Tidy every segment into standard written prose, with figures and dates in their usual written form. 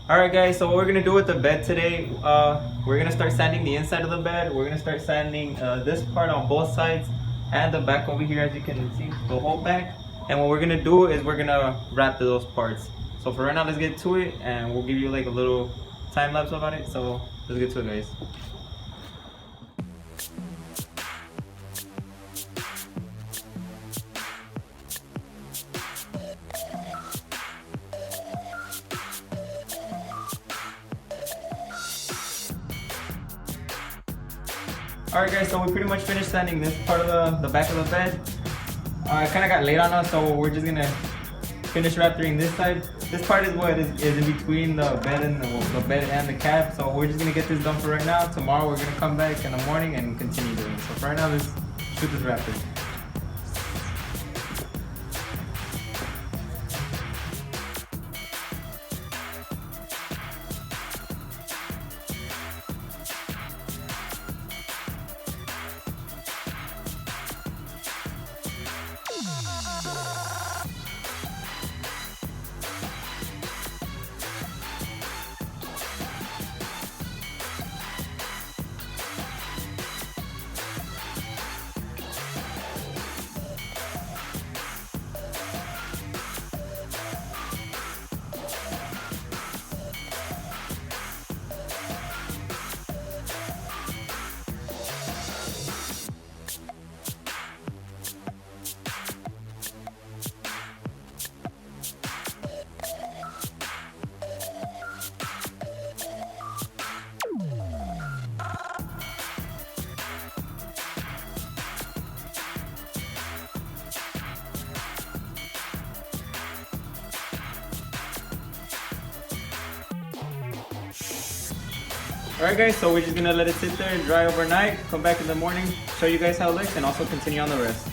Alright guys, so what we're gonna do with the bed today, we're gonna start sanding the inside of the bed. We're gonna start sanding this part on both sides and the back over here, as you can see, the whole back. And what we're gonna do is we're gonna wrap those parts. So for right now, let's get to it, and we'll give you like a little time lapse about it. So let's get to it, guys. Alright guys, so we pretty much finished sanding this part of the back of the bed. It kind of got late on us, so we're just gonna finish raptoring this side. This part is what is in between the bed and the bed and the cab. So we're just gonna get this done for right now. Tomorrow we're gonna come back in the morning and continue doing it. So for right now, let's shoot this raptor. Alright guys, so we're just gonna let it sit there and dry overnight, come back in the morning, show you guys how it looks, and also continue on the rest.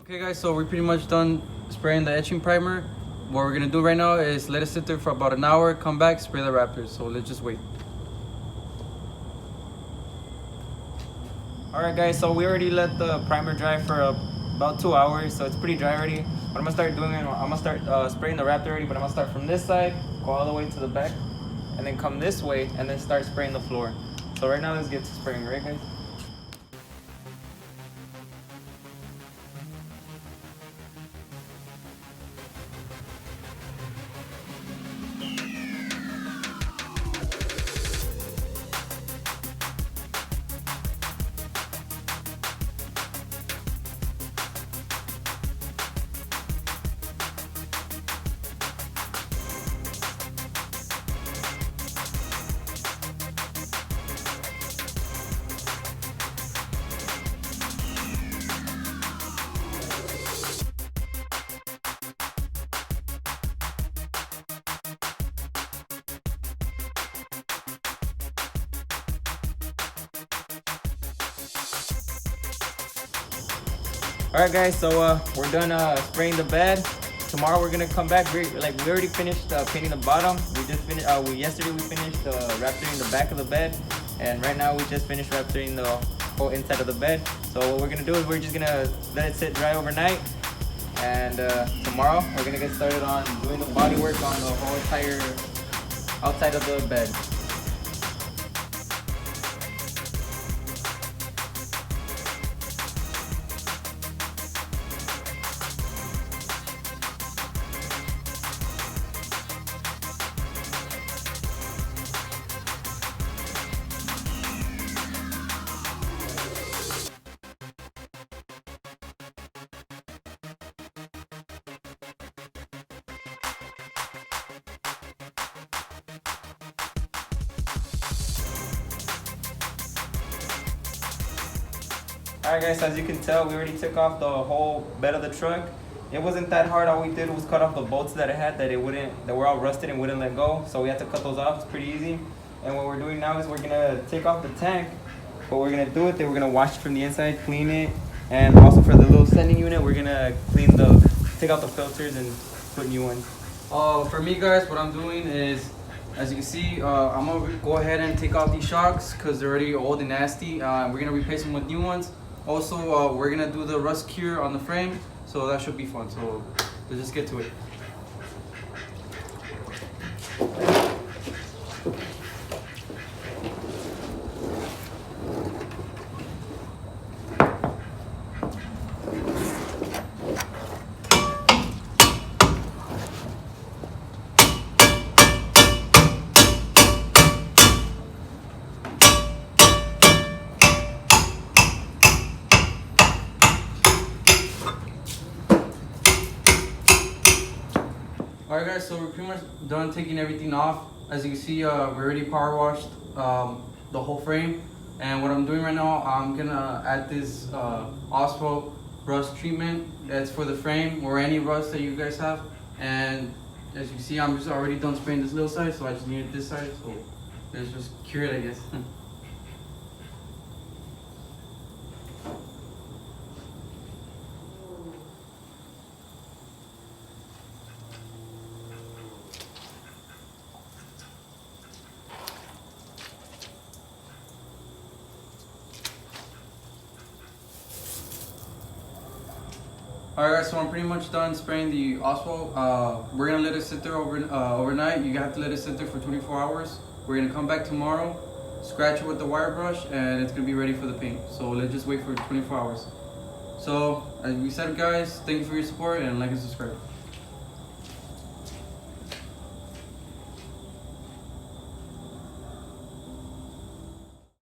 Okay guys, so we're pretty much done spraying the etching primer. What we're gonna do right now is let it sit there for about an hour, come back, spray the Raptors. So let's just wait. Alright guys, so we already let the primer dry for about 2 hours, so it's pretty dry already. What I'm gonna start doing, I'm gonna start spraying the Raptor already, but I'm gonna start from this side, go all the way to the back, and then come this way, and then start spraying the floor. So right now, let's get to spraying, right guys? Alright guys, so we're done spraying the bed. Tomorrow we're gonna come back. We already finished painting the bottom. We just finished. Yesterday we finished raptoring the back of the bed, and right now we just finished raptoring the whole inside of the bed. So what we're gonna do is we're just gonna let it sit dry overnight, and tomorrow we're gonna get started on doing the body work on the whole entire outside of the bed. Alright guys, so as you can tell, we already took off the whole bed of the truck. It wasn't that hard. All we did was cut off the bolts that it had that were all rusted and wouldn't let go. So we had to cut those off. It's pretty easy. And what we're doing now is we're gonna take off the tank. But we're gonna do it, then we're gonna wash it from the inside, clean it, and also for the little sending unit, we're gonna take out the filters and put new ones. For me, guys, what I'm doing is, as you can see, I'm gonna go ahead and take off these shocks because they're already old and nasty. We're gonna replace them with new ones. Also, we're gonna do the rust cure on the frame, so that should be fun. So let's just get to it. Alright guys, so we're pretty much done taking everything off. As you can see, we already power washed the whole frame. And what I'm doing right now, I'm gonna add this asphalt rust treatment. That's for the frame or any rust that you guys have. And as you can see, I'm just already done spraying this little side, so I just needed this side. So let's just cure it, I guess. Alright guys, so I'm pretty much done spraying the asphalt. We're gonna let it sit there overnight. You have to let it sit there for 24 hours. We're gonna come back tomorrow, scratch it with the wire brush, and it's gonna be ready for the paint. So let's just wait for 24 hours. So as we said guys, thank you for your support and like and subscribe.